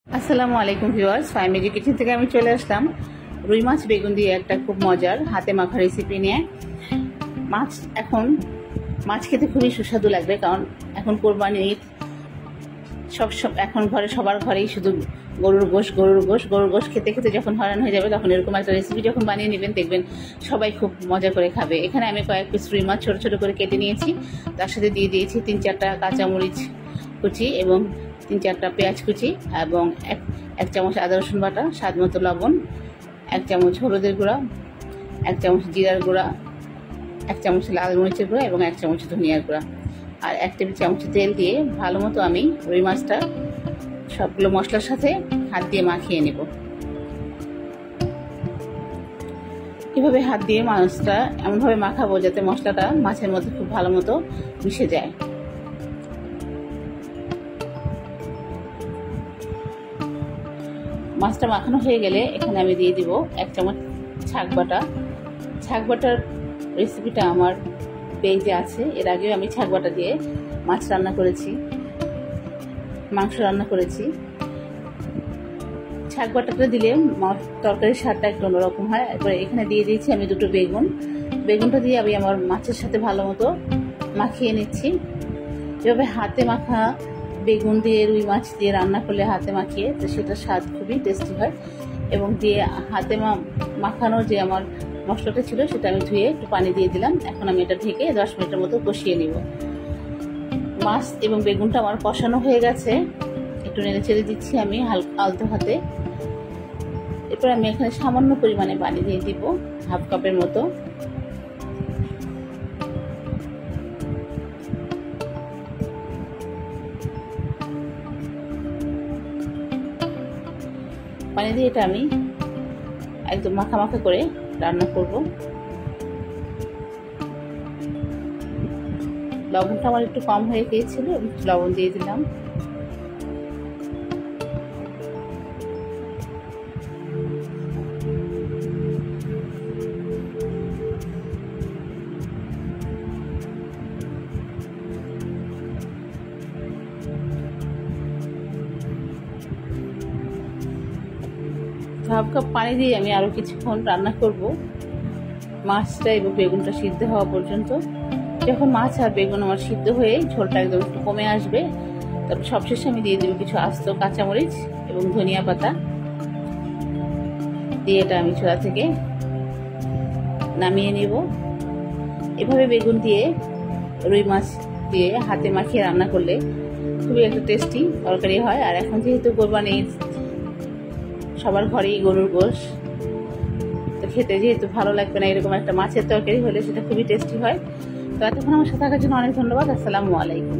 আসসালামু আলাইকুম viewers, ফাইমেজি kitchen থেকে আমি চলে আসলাম রুই মাছ বেগুন দিয়ে একটা খুব মজার হাতে মাখা রেসিপি নিয়ে। মাছ খেতে খুবই সুস্বাদু লাগবে, কারণ এখন কোরবানি ঈদ। এখন সবার ঘরেই শুধু গরুর গোশ খেতে খেতে যখন হয়রান হয়ে যাবে, তখন এরকম একটা রেসিপি যখন বানিয়ে নেবেন, দেখবেন সবাই খুব মজা করে খাবে। এখানে আমি কয়েক পিস রুই মাছ ছোট ছোট করে কেটে নিয়েছি। তার সাথে দিয়ে দিয়েছি 3-4টা কাঁচামরিচ কুচি এবং 3-4টা পেঁয়াজ কুচি এবং এক চামচ আদা রসুন বাটা, স্বাদ মতো লবণ, 1 চামচ হলুদের গুঁড়া, 1 চামচ জিরার গুঁড়া, 1 চামচ লাল মরিচের গুঁড়া এবং 1 চামচ ধনিয়ার গুঁড়া আর 1 টেবিল চামচ তেল দিয়ে ভালো মতো আমি রুই মাছটা সবগুলো মশলার সাথে হাত দিয়ে মাখিয়ে নেব। এভাবে হাত দিয়ে মাছটা এমনভাবে মাখাবো যাতে মশলাটা মাছের মধ্যে খুব ভালো মতো মিশে যায়। মাছটা মাখানো হয়ে গেলে এখানে আমি দিয়ে দিব 1 চামচ ছাগ বাটার রেসিপিটা আমার পেজে আছে। এর আগেও আমি ছাগ বাটা দিয়ে মাছ রান্না করেছি, মাংস রান্না করেছি। ছাগ বাটাটা দিলে তরকারির স্বাদটা একটু অন্যরকম হয়। এরপরে এখানে দিয়ে দিয়েছি আমি 2টো বেগুনটা দিয়ে আমি আমার মাছের সাথে ভালো মতো মাখিয়ে নিচ্ছি। এভাবে হাতে মাখা বেগুন দিয়ে রুই মাছ দিয়ে রান্না করলে হাতে মাখিয়ে, তো সেটার স্বাদ খুবই টেস্টি হয়। এবং দিয়ে হাতে মাখানো যে আমার মশলাটা ছিল সেটা আমি ধুয়ে একটু পানি দিয়ে দিলাম। এখন আমি এটা ঢেকে 10 মিনিটের মতো কষিয়ে নিব। মাছ এবং বেগুনটা আমার কষানো হয়ে গেছে, একটু নেড়ে চেড়ে দিচ্ছি আমি আলতো হাতে। এরপর আমি এখানে সামান্য পরিমাণে পানি দিয়ে দিব, 1/2 কাপের মতো। পানি দিয়ে এটা আমি একদম মাখা করে রান্না করব। লবণটা আমার একটু কম হয়ে গিয়েছিল, লবণ দিয়ে দিলাম। হাফ কাপ পানি দিয়ে আমি আরো কিছুক্ষণ রান্না করব, মাছটা এবং বেগুনটা সিদ্ধ হওয়া পর্যন্ত। যখন মাছ আর বেগুন আমার সিদ্ধ হয়ে ঝোলটা একদম একটু কমে আসবে, তারপর সবশেষে আমি দিয়ে দেবো কিছু আস্ত কাঁচামরিচ এবং ধনিয়া পাতা দিয়ে এটা আমি চুলা থেকে নামিয়ে নেব। এভাবে বেগুন দিয়ে রুই মাছ দিয়ে হাতে মাখিয়ে রান্না করলে খুবই একটা টেস্টি তরকারি হয়। আর এখন যেহেতু কোরবানি, সবার ঘরেই গরুর গোশ, তো খেতে যেহেতু ভালো লাগবে না, এরকম একটা মাছের তরকারি হলে সেটা খুবই টেস্টি হয়। তো এতক্ষণ আমার সাথে থাকার জন্য অনেক ধন্যবাদ। আসসালামু আলাইকুম।